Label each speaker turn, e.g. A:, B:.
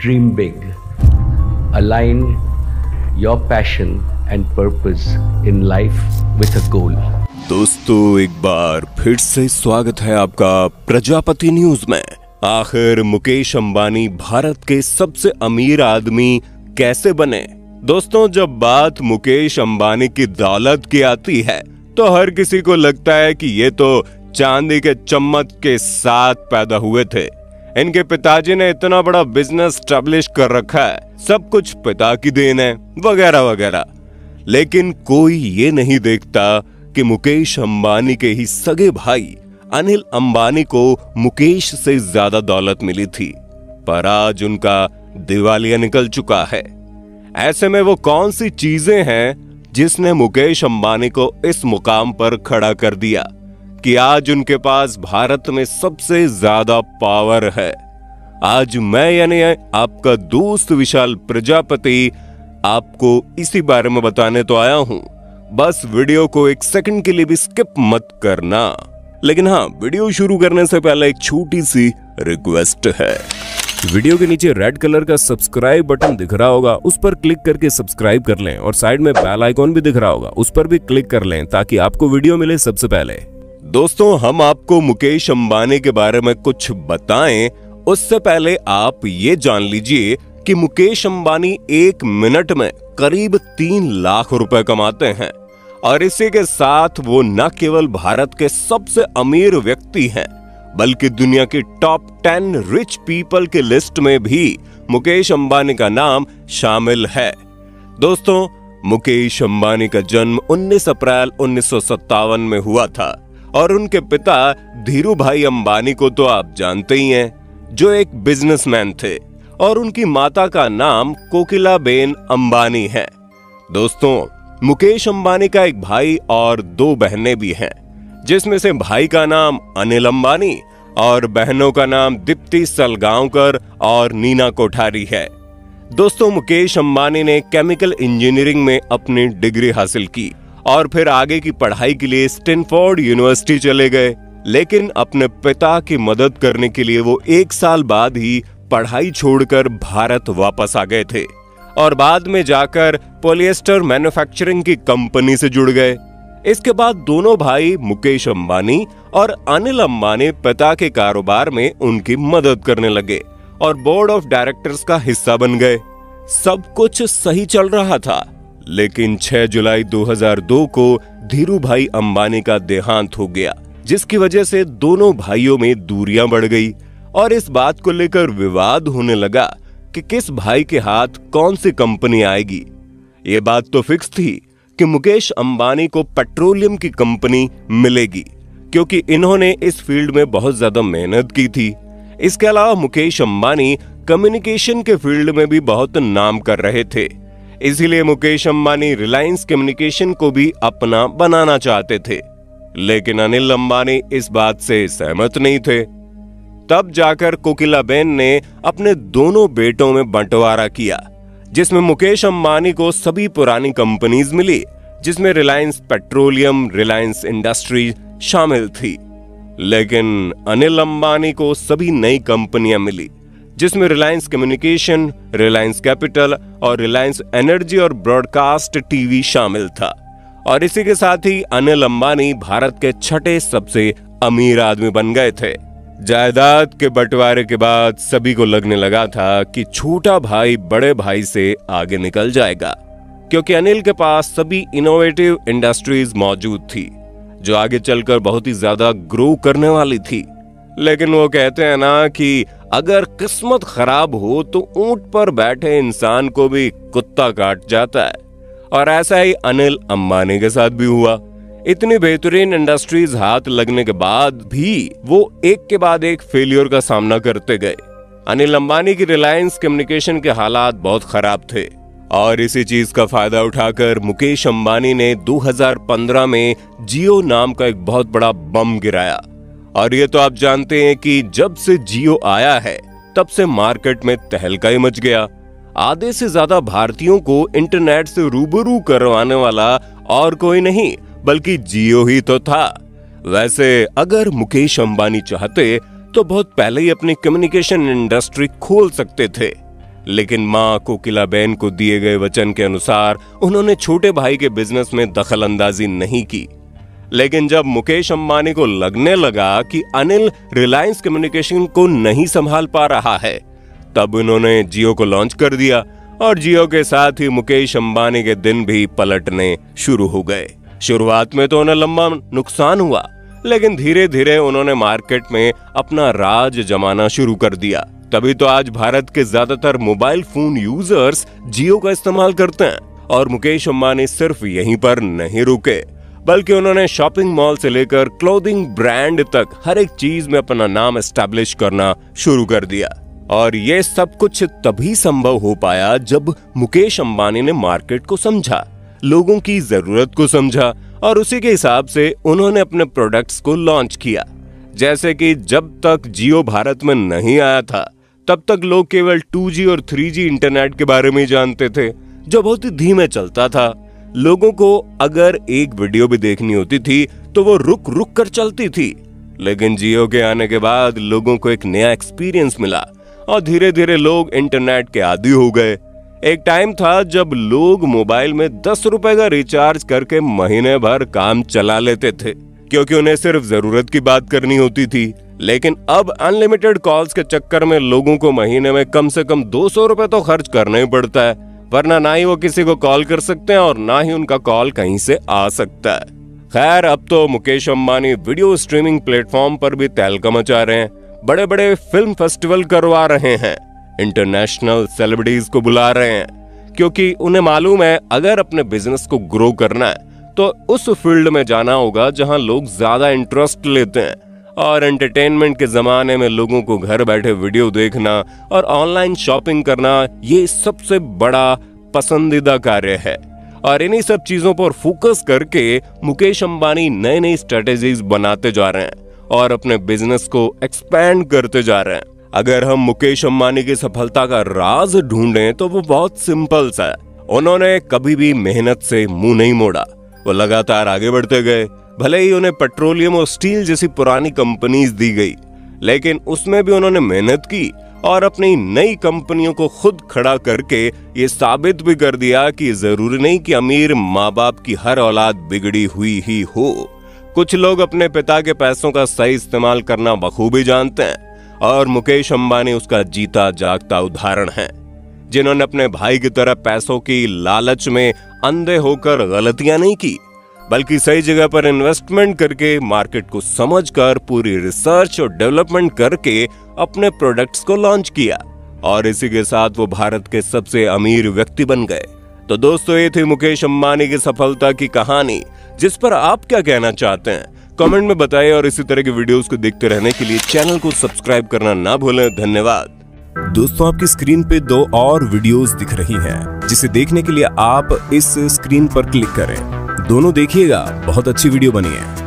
A: Dream big. Align your passion and purpose in life with a goal.
B: दोस्तों, एक बार फिर से स्वागत है आपका प्रजापति न्यूज में। आखिर मुकेश अंबानी भारत के सबसे अमीर आदमी कैसे बने? दोस्तों, जब बात मुकेश अंबानी की दौलत की आती है तो हर किसी को लगता है कि ये तो चांदी के चम्मच के साथ पैदा हुए थे। इनके पिताजी ने इतना बड़ा बिजनेस स्टैब्लिश कर रखा है, सब कुछ पिता की देन है, वगैरह वगैरह। लेकिन कोई ये नहीं देखता कि मुकेश अंबानी के ही सगे भाई अनिल अंबानी को मुकेश से ज्यादा दौलत मिली थी, पर आज उनका दिवालिया निकल चुका है। ऐसे में वो कौन सी चीजें हैं जिसने मुकेश अंबानी को इस मुकाम पर खड़ा कर दिया कि आज उनके पास भारत में सबसे ज्यादा पावर है? आज मैं यानी आपका दोस्त विशाल प्रजापति आपको इसी बारे में बताने तो आया हूं। बस वीडियो को एक सेकंड के लिए भी स्किप मत करना। लेकिन हाँ, वीडियो शुरू करने से पहले एक छोटी सी रिक्वेस्ट है। वीडियो के नीचे रेड कलर का सब्सक्राइब बटन दिख रहा होगा, उस पर क्लिक करके सब्सक्राइब कर लें और साइड में बेल आइकॉन भी दिख रहा होगा, उस पर भी क्लिक कर लें ताकि आपको वीडियो मिले सबसे पहले। दोस्तों, हम आपको मुकेश अंबानी के बारे में कुछ बताएं उससे पहले आप ये जान लीजिए कि मुकेश अंबानी 1 मिनट में करीब 3 लाख रुपए कमाते हैं और इसी के साथ वो न केवल भारत के सबसे अमीर व्यक्ति हैं बल्कि दुनिया की टॉप 10 रिच पीपल की लिस्ट में भी मुकेश अंबानी का नाम शामिल है। दोस्तों, मुकेश अंबानी का जन्म 19 अप्रैल 1957 में हुआ था और उनके पिता धीरू भाई अंबानी को तो आप जानते ही हैं, जो एक बिजनेसमैन थे, और उनकी माता का नाम कोकिलाबेन अंबानी है। दोस्तों, मुकेश अंबानी का एक भाई और 2 बहनें भी हैं, जिसमें से भाई का नाम अनिल अंबानी और बहनों का नाम दीप्ति सलगांवकर और नीना कोठारी है। दोस्तों, मुकेश अंबानी ने केमिकल इंजीनियरिंग में अपनी डिग्री हासिल की और फिर आगे की पढ़ाई के लिए स्टैनफोर्ड यूनिवर्सिटी चले गए। लेकिन अपने पिता की मदद करने के लिए वो 1 साल बाद ही पढ़ाई छोड़कर भारत वापस आ गए थे और बाद में जाकर पॉलिएस्टर मैन्युफैक्चरिंग की कंपनी से जुड़ गए। इसके बाद दोनों भाई मुकेश अंबानी और अनिल अंबानी पिता के कारोबार में उनकी मदद करने लगे और बोर्ड ऑफ डायरेक्टर्स का हिस्सा बन गए। सब कुछ सही चल रहा था, लेकिन 6 जुलाई 2002 को धीरू भाई अंबानी का देहांत हो गया, जिसकी वजह से दोनों भाइयों में दूरियां बढ़ गई और इस बात को लेकर विवाद होने लगा कि किस भाई के हाथ कौन सी कंपनी आएगी। ये बात तो फिक्स थी कि मुकेश अंबानी को पेट्रोलियम की कंपनी मिलेगी, क्योंकि इन्होंने इस फील्ड में बहुत ज्यादा मेहनत की थी। इसके अलावा मुकेश अंबानी कम्युनिकेशन के फील्ड में भी बहुत नाम कर रहे थे, इसीलिए मुकेश अंबानी रिलायंस कम्युनिकेशन को भी अपना बनाना चाहते थे। लेकिन अनिल अंबानी इस बात से सहमत नहीं थे। तब जाकर कोकिलाबेन ने अपने दोनों बेटों में बंटवारा किया, जिसमें मुकेश अंबानी को सभी पुरानी कंपनीज मिली, जिसमें रिलायंस पेट्रोलियम, रिलायंस इंडस्ट्रीज शामिल थी। लेकिन अनिल अंबानी को सभी नई कंपनियां मिली, जिसमें रिलायंस कम्युनिकेशन, रिलायंस कैपिटल और रिलायंस एनर्जी और ब्रॉडकास्ट टीवी शामिल था। और इसी के साथ ही अनिल अंबानी भारत के 6ठे सबसे अमीर आदमी बन गए थे। जायदाद के बंटवारे के बाद सभी को लगने लगा था कि छोटा भाई बड़े भाई से आगे निकल जाएगा, क्योंकि अनिल के पास सभी इनोवेटिव इंडस्ट्रीज मौजूद थी जो आगे चलकर बहुत ही ज्यादा ग्रो करने वाली थी। लेकिन वो कहते हैं ना कि अगर किस्मत खराब हो तो ऊंट पर बैठे इंसान को भी कुत्ता काट जाता है, और ऐसा ही अनिल अंबानी के साथ भी हुआ। इतनी बेहतरीन इंडस्ट्रीज हाथ लगने के बाद भी वो एक के बाद एक फेलियर का सामना करते गए। अनिल अंबानी की रिलायंस कम्युनिकेशन के हालात बहुत खराब थे और इसी चीज का फायदा उठाकर मुकेश अंबानी ने 2015 में जियो नाम का एक बहुत बड़ा बम गिराया। और ये तो आप जानते हैं कि जब से जियो आया है तब से मार्केट में तहलका ही मच गया। आधे से ज्यादा भारतीयों को इंटरनेट से रूबरू करवाने वाला और कोई नहीं बल्कि जियो ही तो था। वैसे अगर मुकेश अंबानी चाहते तो बहुत पहले ही अपनी कम्युनिकेशन इंडस्ट्री खोल सकते थे, लेकिन मां कोकिलाबेन को दिए गए वचन के अनुसार उन्होंने छोटे भाई के बिजनेस में दखल अंदाजी नहीं की। लेकिन जब मुकेश अंबानी को लगने लगा कि अनिल रिलायंस कम्युनिकेशन को नहीं संभाल पा रहा है, तब उन्होंने जियो को लॉन्च कर दिया और जियो के साथ ही मुकेश अंबानी के दिन भी पलटने शुरू हो गए। शुरुआत में तो उन्हें लंबा नुकसान हुआ, लेकिन धीरे धीरे उन्होंने मार्केट में अपना राज जमाना शुरू कर दिया। तभी तो आज भारत के ज्यादातर मोबाइल फोन यूजर्स जियो का इस्तेमाल करते हैं। और मुकेश अंबानी सिर्फ यहीं पर नहीं रुके, बल्कि उन्होंने शॉपिंग मॉल से लेकर क्लोथिंग ब्रांड तक हर एक चीज में अपना नाम एस्टैब्लिश करना शुरू कर दिया। और ये सब कुछ तभी संभव हो पाया जब मुकेश अंबानी ने मार्केट को समझा, लोगों की जरूरत को समझा और उसी के हिसाब से उन्होंने अपने प्रोडक्ट्स को लॉन्च किया। जैसे कि जब तक जियो भारत में नहीं आया था, तब तक लोग केवल 2G और 3G इंटरनेट के बारे में जानते थे, जो बहुत ही धीमे चलता था। लोगों को अगर एक वीडियो भी देखनी होती थी तो वो रुक रुक कर चलती थी। लेकिन जियो के आने के बाद लोगों को एक नया एक्सपीरियंस मिला और धीरे धीरे लोग इंटरनेट के आदी हो गए। एक टाइम था जब लोग मोबाइल में 10 रुपए का रिचार्ज करके महीने भर काम चला लेते थे, क्योंकि उन्हें सिर्फ जरूरत की बात करनी होती थी। लेकिन अब अनलिमिटेड कॉल्स के चक्कर में लोगों को महीने में कम से कम 200 रुपए तो खर्च करना ही पड़ता है, वरना ना ही वो किसी को कॉल कर सकते हैं और ना ही उनका कॉल कहीं से आ सकता है। खैर, अब तो Mukesh Ambani video streaming platform पर भी तहलका मचा रहे हैं, बड़े बड़े फिल्म फेस्टिवल करवा रहे हैं, इंटरनेशनल सेलिब्रिटीज को बुला रहे हैं, क्योंकि उन्हें मालूम है अगर अपने बिजनेस को ग्रो करना है तो उस फील्ड में जाना होगा जहां लोग ज्यादा इंटरेस्ट लेते हैं। और एंटरटेनमेंट के जमाने में लोगों को घर बैठे वीडियो देखना और ऑनलाइन शॉपिंग करना ये सबसे बड़ा पसंदीदा कार्य है। और इन्हीं सब चीजों पर फोकस करके मुकेश अंबानी नई नई स्ट्रेटेजीज बनाते जा रहे हैं और अपने बिजनेस को एक्सपैंड करते जा रहे हैं। अगर हम मुकेश अंबानी की सफलता का राज ढूंढें तो वो बहुत सिंपल सा है। उन्होंने कभी भी मेहनत से मुंह नहीं मोड़ा, वो लगातार आगे बढ़ते गए। भले ही उन्हें पेट्रोलियम और स्टील जैसी पुरानी कंपनीज दी गई, लेकिन उसमें भी उन्होंने मेहनत की और अपनी नई कंपनियों को खुद खड़ा करके ये साबित भी कर दिया कि जरूरी नहीं कि अमीर माँ बाप की हर औलाद बिगड़ी हुई ही हो। कुछ लोग अपने पिता के पैसों का सही इस्तेमाल करना बखूबी जानते हैं और मुकेश अंबानी उसका जीता जागता उदाहरण है, जिन्होंने अपने भाई की तरह पैसों की लालच में अंधे होकर गलतियां नहीं की, बल्कि सही जगह पर इन्वेस्टमेंट करके मार्केट को समझकर पूरी रिसर्च और डेवलपमेंट करके अपने प्रोडक्ट्स को लॉन्च किया और इसी के साथ वो भारत के सबसे अमीर व्यक्ति बन गए। तो दोस्तों, ये थी मुकेश अंबानी की सफलता की कहानी, जिस पर आप क्या कहना चाहते हैं कमेंट में बताइए और इसी तरह के वीडियोस को देखते रहने के लिए चैनल को सब्सक्राइब करना ना भूलें। धन्यवाद।
C: दोस्तों, आपकी स्क्रीन पे 2 और वीडियोस दिख रही हैं, जिसे देखने के लिए आप इस स्क्रीन पर क्लिक करें। दोनों देखिएगा, बहुत अच्छी वीडियो बनी है।